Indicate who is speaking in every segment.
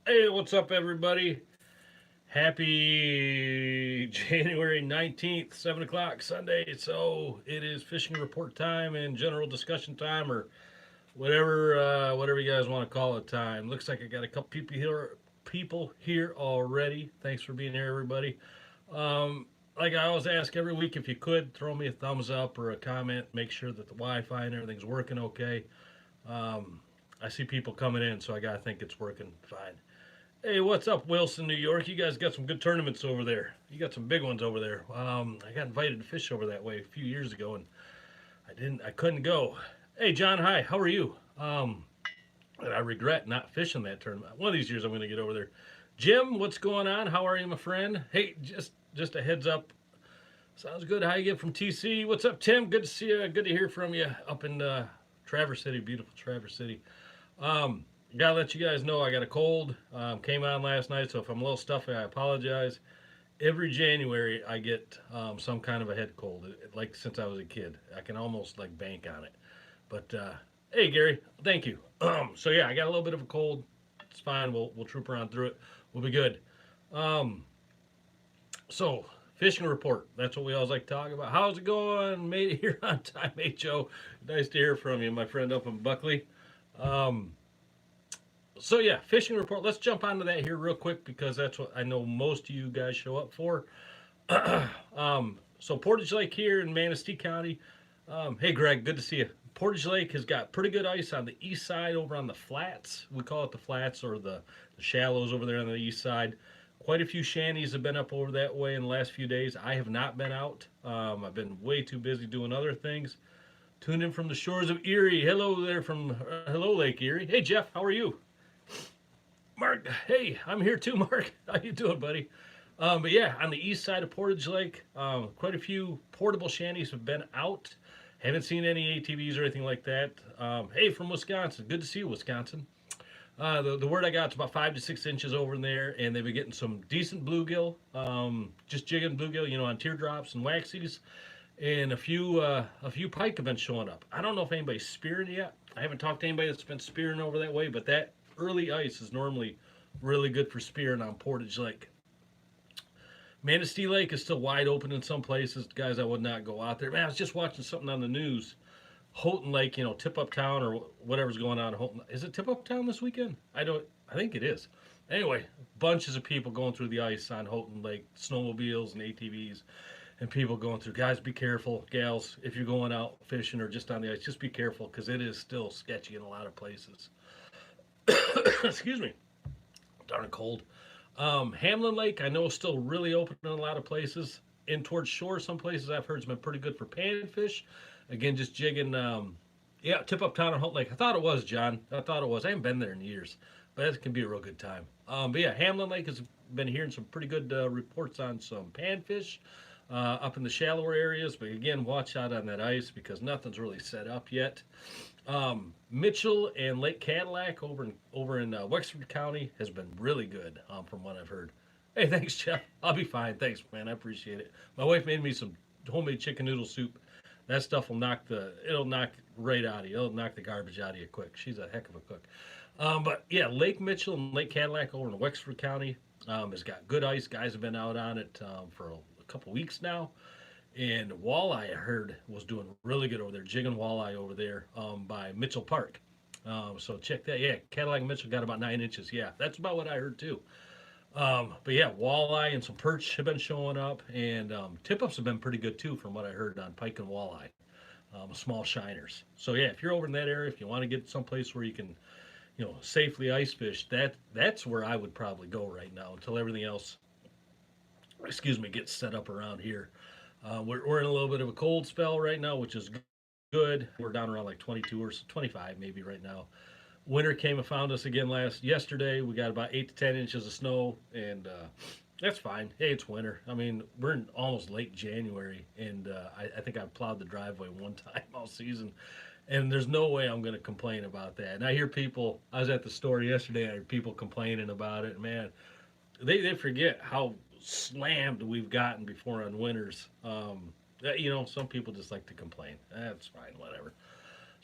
Speaker 1: Hey, what's up, everybody? Happy January 19th, 7 o'clock Sunday. So it is fishing report time and general discussion time, or whatever you guys want to call it time. Looks like I got a couple people here already. Thanks for being here, everybody. Um, like I always ask every week, if you could throw me a thumbs up or a comment, make sure that the Wi-Fi and everything's working okay. Um, I see people coming in, so I gotta think it's working fine. Hey, what's up, Wilson, New York? You guys got some good tournaments over there. You got some big ones over there. I got invited to fish over that way a few years ago, and I couldn't go. Hey, John, hi. How are you? And I regret not fishing that tournament. One of these years, I'm going to get over there. Jim, what's going on? How are you, my friend? Hey, just a heads up. Sounds good. How you get from TC? What's up, Tim? Good to see you. Good to hear from you up in Traverse City, beautiful Traverse City. Um, Gotta let you guys know I got a cold. Came on last night, so if I'm a little stuffy, I apologize. Every January, I get some kind of a head cold, like since I was a kid. I can almost like bank on it. But hey, Gary, thank you. So yeah, I got a little bit of a cold. It's fine. We'll troop around through it. We'll be good. Um, so fishing report. That's what we always like to talk about. How's it going? Made it here on time, Ho. Nice to hear from you, my friend up in Buckley. Um, so yeah, fishing report. Let's jump onto that here real quick because that's what I know most of you guys show up for. So Portage Lake here in Manistee County. Hey Greg, good to see you. Portage Lake has got pretty good ice on the east side over on the flats. We call it the flats or the shallows over there on the east side. Quite a few shanties have been up over that way in the last few days. I have not been out. I've been way too busy doing other things. Tuned in from the shores of Erie. Hello there from hello Lake Erie. Hey Jeff, how are you? Mark, hey, I'm here too, Mark. How you doing, buddy? But yeah, on the east side of Portage Lake, quite a few portable shanties have been out. Haven't seen any ATVs or anything like that. Hey, from Wisconsin. Good to see you, Wisconsin. The word I got is about 5 to 6 inches over in there, and they've been getting some decent bluegill, just jigging bluegill, on teardrops and waxies, and a few pike have been showing up. I don't know if anybody's spearing yet. I haven't talked to anybody that's been spearing over that way, but that early ice is normally really good for spearing on Portage Lake. Manistee Lake is still wide open in some places. Guys, I would not go out there. Man, I was just watching something on the news. Houghton Lake, Tip Up Town or whatever's going on in Houghton. Is it Tip Up Town this weekend? I think it is. Anyway, bunches of people going through the ice on Houghton Lake, snowmobiles and ATVs, and people going through. Guys, be careful, gals. If you're going out fishing or just on the ice, just be careful because it is still sketchy in a lot of places. Excuse me. Darn cold. Hamlin Lake, I know, is still really open in a lot of places. In towards shore, some places I've heard has been pretty good for panfish. Again, just jigging. Yeah, Tip Up Town and Holt Lake. I thought it was, John. I thought it was. I haven't been there in years, but it can be a real good time. But yeah, Hamlin Lake has been hearing some pretty good reports on some panfish up in the shallower areas. But again, watch out on that ice because nothing's really set up yet. Mitchell and Lake Cadillac over in Wexford County has been really good from what I've heard. Hey, thanks, Jeff. I'll be fine. Thanks, man. I appreciate it. My wife made me some homemade chicken noodle soup. That stuff it'll knock right out of you. It'll knock the garbage out of you quick. She's a heck of a cook. But yeah, Lake Mitchell and Lake Cadillac over in Wexford County has got good ice. Guys have been out on it for a couple weeks now. And walleye, I heard, was doing really good over there, jigging walleye over there by Mitchell Park. So check that. Yeah, Cadillac and Mitchell got about 9 inches. Yeah, that's about what I heard too. But yeah, walleye and some perch have been showing up, and tip-ups have been pretty good too, from what I heard on pike and walleye, small shiners. So yeah, if you're over in that area, if you want to get someplace where you can, safely ice fish, that's where I would probably go right now until everything else, excuse me, gets set up around here. We're in a little bit of a cold spell right now, which is good. We're down around like 22 or 25 maybe right now. Winter came and found us again yesterday. We got about 8 to 10 inches of snow, and that's fine. Hey, it's winter. I mean, we're in almost late January, and I think I've plowed the driveway one time all season, and there's no way I'm going to complain about that. And I hear people. I was at the store yesterday. I heard people complaining about it. Man, they forget how slammed we've gotten before on winters. Some people just like to complain. That's fine, whatever.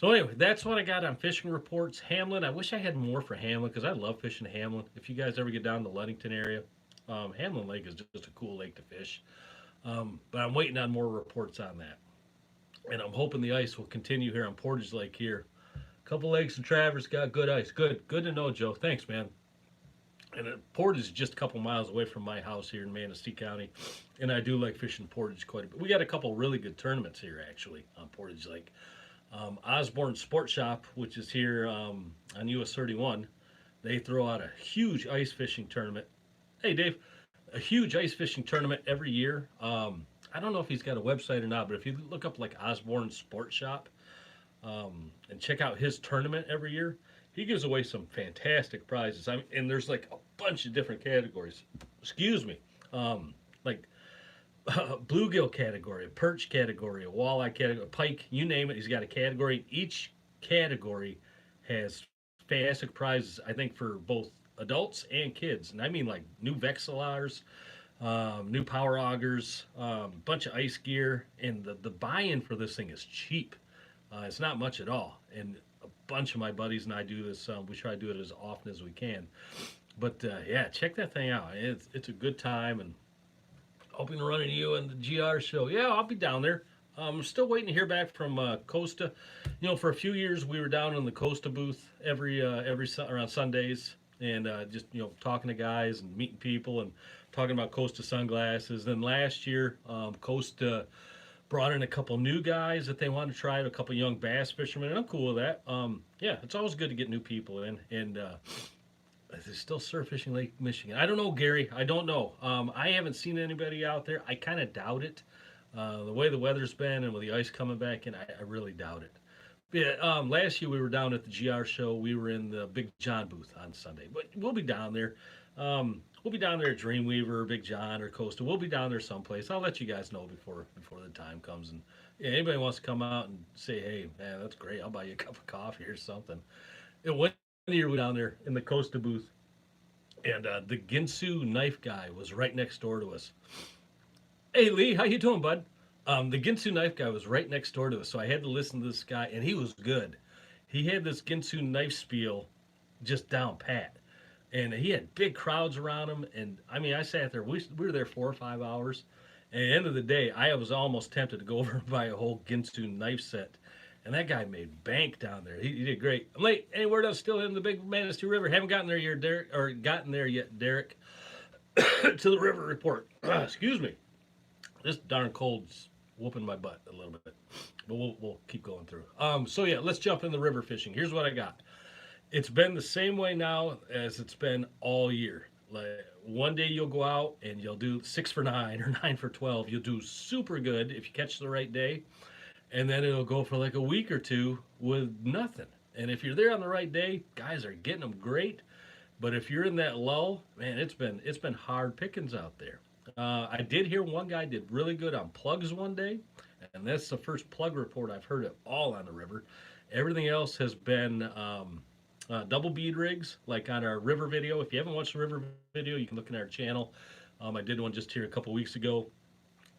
Speaker 1: So anyway, that's what I got on fishing reports. Hamlin, I wish I had more for Hamlin because I love fishing Hamlin. If you guys ever get down to the Ludington area, Hamlin Lake is just a cool lake to fish. But I'm waiting on more reports on that, and I'm hoping the ice will continue here on Portage Lake here. A couple lakes in Traverse got good ice. Good to know, Joe. Thanks, man. And Portage is just a couple miles away from my house here in Manistee County, and I do like fishing Portage quite a bit. We got a couple really good tournaments here actually on Portage Lake. Osborne Sport Shop, which is here on US 31, they throw out a huge ice fishing tournament. Hey, Dave, a huge ice fishing tournament every year. I don't know if he's got a website or not, but if you look up like Osborne Sport Shop and check out his tournament every year, he gives away some fantastic prizes. And there's like a bunch of different categories. Excuse me, like bluegill category, a perch category, a walleye category, a pike, you name it. He's got a category. Each category has fantastic prizes, I think, for both adults and kids. And I mean like new Vexilars, new power augers, bunch of ice gear. And the buy-in for this thing is cheap. It's not much at all. And a bunch of my buddies and I do this. We try to do it as often as we can. But yeah, check that thing out. It's a good time, and hoping to run into you in the GR show. Yeah, I'll be down there. I'm still waiting to hear back from Costa. You know, for a few years we were down in the Costa booth every around Sundays, and just talking to guys and meeting people and talking about Costa sunglasses. Then last year, Costa brought in a couple new guys that they wanted to try, a couple young bass fishermen, and I'm cool with that. Yeah, it's always good to get new people in, and there's still surf fishing Lake Michigan. I don't know, Gary. I don't know. I haven't seen anybody out there. I kind of doubt it. The way the weather's been and with the ice coming back in, I really doubt it. Yeah, last year we were down at the GR show. We were in the Big John booth on Sunday, but we'll be down there. We'll be down there at Dreamweaver, Big John, or Costa. We'll be down there someplace. I'll let you guys know before the time comes. And yeah, anybody wants to come out and say, hey, man, that's great. I'll buy you a cup of coffee or something. One year we were down there in the Costa booth, and the Ginsu knife guy was right next door to us. Hey, Lee, how you doing, bud? The Ginsu knife guy was right next door to us, so I had to listen to this guy, and he was good. He had this Ginsu knife spiel just down pat, and he had big crowds around him. And I mean, I sat there. We were there 4 or 5 hours. And at the end of the day, I was almost tempted to go over and buy a whole Ginsu knife set. And that guy made bank down there. He did great. I'm late. Any word else still in the Big Manistee River? Haven't gotten there yet, Derek. To the river report. Excuse me. This darn cold's whooping my butt a little bit, but we'll keep going through. So yeah, let's jump in the river fishing. Here's what I got. It's been the same way now as it's been all year. Like one day you'll go out and you'll do 6 for 9 or 9 for 12. You'll do super good if you catch the right day, and then it'll go for like a week or two with nothing. And if you're there on the right day, guys are getting them great. But if you're in that lull, man, it's been hard pickings out there. I did hear one guy did really good on plugs one day, and that's the first plug report I've heard at all on the river. Everything else has been double bead rigs, like on our river video. If you haven't watched the river video, you can look in our channel. I did one just here a couple weeks ago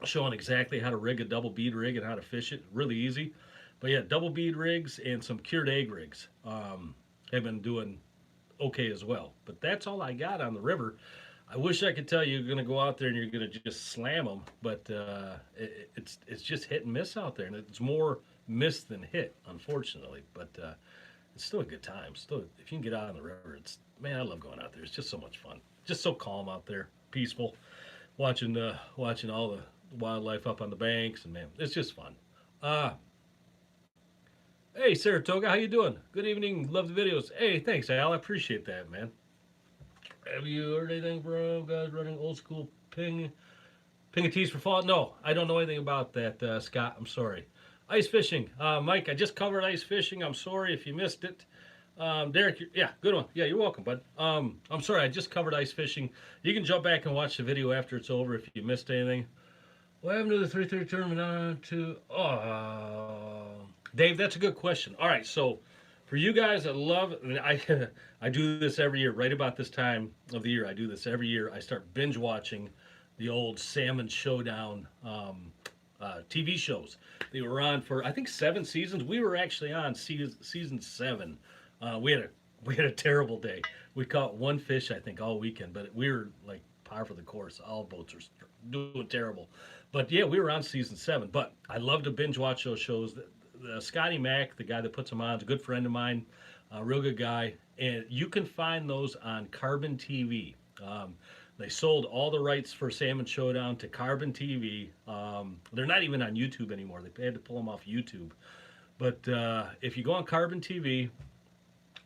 Speaker 1: showing exactly how to rig a double bead rig and how to fish it. Really easy. But yeah, double bead rigs and some cured egg rigs have been doing okay as well. But that's all I got on the river. I wish I could tell you you're going to go out there and you're going to just slam them, but it's just hit and miss out there, and it's more miss than hit, unfortunately. But it's still a good time. Still, if you can get out on the river, man, I love going out there. It's just so much fun. Just so calm out there, peaceful, watching all the wildlife up on the banks, and man, it's just fun. Hey, Saratoga, how you doing? Good evening. Love the videos. Hey, thanks, Al. I appreciate that, man. Have you heard anything, bro? Guys running old school ping a tease for fall? No, I don't know anything about that, Scott. I'm sorry. Ice fishing. Mike, I just covered ice fishing. I'm sorry if you missed it. Derek, yeah, good one. Yeah, you're welcome, bud. I'm sorry, I just covered ice fishing. You can jump back and watch the video after it's over if you missed anything. What happened to the 3:30 tournament? Dave, that's a good question. All right, so for you guys that love, I do this every year, right about this time of the year. I do this every year. I start binge watching the old Salmon Showdown TV shows. They were on for I think 7 seasons. We were actually on season 7. We had a terrible day. We caught one fish I think all weekend, but we were like par for the course. All boats were doing terrible. But yeah, we were on season 7. But I love to binge watch those shows. Scotty Mack, the guy that puts them on, is a good friend of mine, a real good guy, and you can find those on Carbon TV. They sold all the rights for Salmon Showdown to Carbon TV. They're not even on YouTube anymore. They had to pull them off YouTube. But if you go on Carbon TV,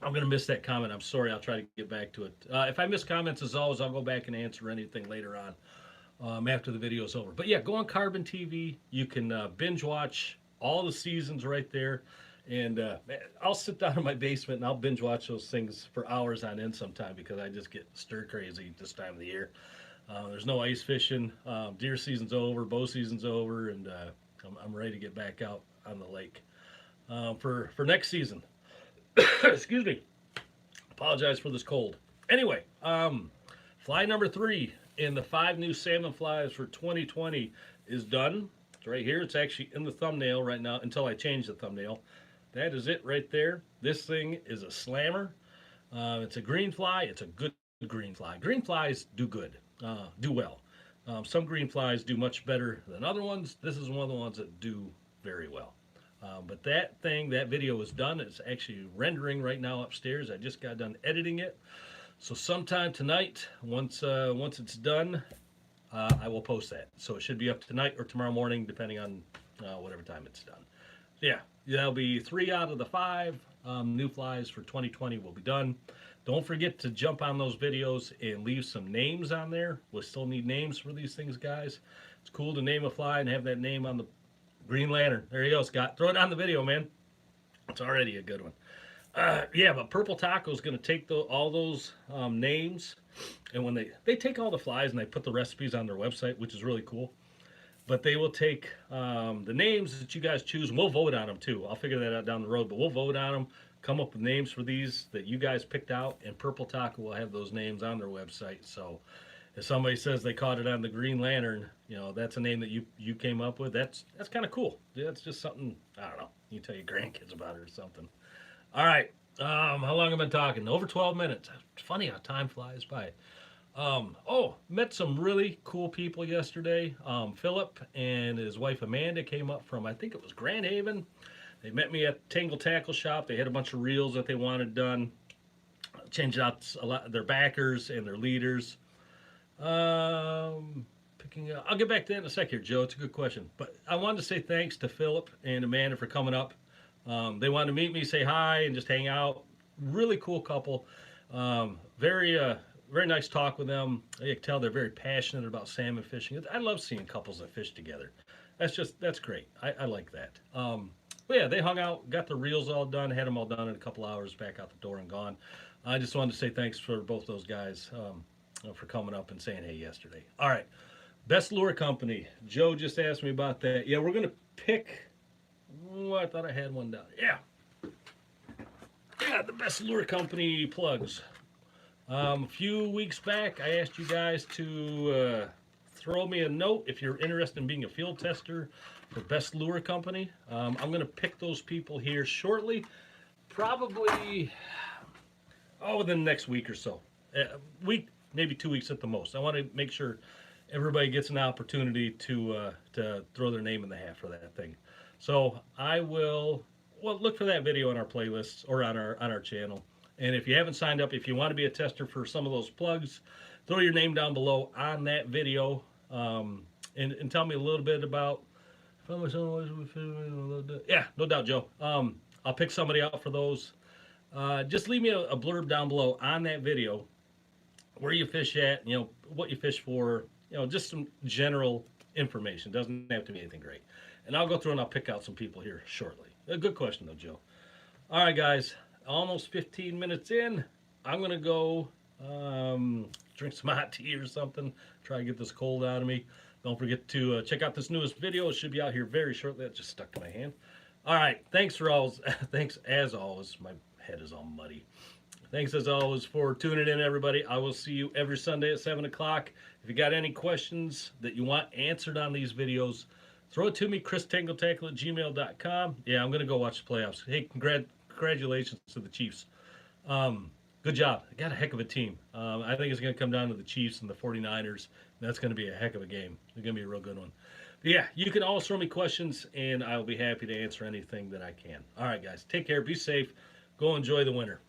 Speaker 1: I'm going to miss that comment. I'm sorry. I'll try to get back to it. If I miss comments, as always, I'll go back and answer anything later on after the video is over. But yeah, go on Carbon TV. You can binge watch all the seasons right there. And I'll sit down in my basement and I'll binge watch those things for hours on end sometime because I just get stir crazy this time of the year. There's no ice fishing. Deer season's over. Bow season's over. And I'm ready to get back out on the lake for next season. Excuse me. Apologize for this cold. Anyway, fly number 3 in the 5 new salmon flies for 2020 is done. It's right here. It's actually in the thumbnail right now until I change the thumbnail. That is it right there. This thing is a slammer. It's a green fly. It's a good green fly. Green flies do good, do well. Some green flies do much better than other ones. This is one of the ones that do very well. But that video is done. It's actually rendering right now upstairs. I just got done editing it. So sometime tonight, once it's done, I will post that. So it should be up tonight or tomorrow morning, depending on whatever time it's done. Yeah, that'll be 3 out of the 5 new flies for 2020 will be done. Don't forget to jump on those videos and leave some names on there. We'll still need names for these things, guys. It's cool to name a fly and have that name on the green lantern. There you go, Scott. Throw it on the video, man. It's already a good one. Yeah, but Purple Taco is going to take all those names, and when they take all the flies and they put the recipes on their website, which is really cool. But they will take the names that you guys choose, and we'll vote on them too. I'll figure that out down the road, but we'll vote on them, come up with names for these that you guys picked out, and Purple Taco will have those names on their website. So if somebody says they caught it on the Green Lantern, that's a name that you came up with. That's kind of cool. That's just something, I don't know, you tell your grandkids about it or something. All right, how long have I been talking? Over 12 minutes. It's funny how time flies by. Met some really cool people yesterday. Philip and his wife Amanda came up from, I think it was Grand Haven. They met me at Tangle Tackle Shop. They had a bunch of reels that they wanted done. Changed out a lot of their backers and their leaders. I'll get back to that in a sec here, Joe. It's a good question. But I wanted to say thanks to Philip and Amanda for coming up. They wanted to meet me, say hi, and just hang out. Really cool couple. Very nice talk with them. You can tell they're very passionate about salmon fishing. I love seeing couples that fish together. That's great. I like that. But yeah, they hung out, got the reels all done, had them all done in a couple hours, back out the door and gone. I just wanted to say thanks for both those guys for coming up and saying hey yesterday. All right, Best Lure Company. Joe just asked me about that. Yeah, we're going to pick, I thought I had one down. Yeah, the Best Lure Company plugs. A few weeks back, I asked you guys to throw me a note if you're interested in being a field tester for Best Lure Company. I'm going to pick those people here shortly, probably within the next week or so. Week, maybe 2 weeks at the most. I want to make sure everybody gets an opportunity to throw their name in the hat for that thing. So I will look for that video on our playlists or on our channel. And if you haven't signed up, if you want to be a tester for some of those plugs, throw your name down below on that video and tell me a little bit about. Yeah, no doubt, Joe. I'll pick somebody out for those. Just leave me a blurb down below on that video, where you fish at, what you fish for, just some general information. Doesn't have to be anything great. And I'll go through and I'll pick out some people here shortly. A good question though, Joe. All right, guys. Almost 15 minutes in. I'm gonna go drink some hot tea or something. Try to get this cold out of me. Don't forget to check out this newest video. It should be out here very shortly. That just stuck to my hand. All right. Thanks as always. My head is all muddy. Thanks as always for tuning in, everybody. I will see you every Sunday at 7 o'clock. If you got any questions that you want answered on these videos, Throw it to me, ChrisTangleTackle@gmail.com. Yeah, I'm going to go watch the playoffs. Hey, congratulations to the Chiefs. Good job. They got a heck of a team. I think it's going to come down to the Chiefs and the 49ers. That's going to be a heck of a game. It's going to be a real good one. But yeah, you can always throw me questions, and I'll be happy to answer anything that I can. All right, guys. Take care. Be safe. Go enjoy the winter.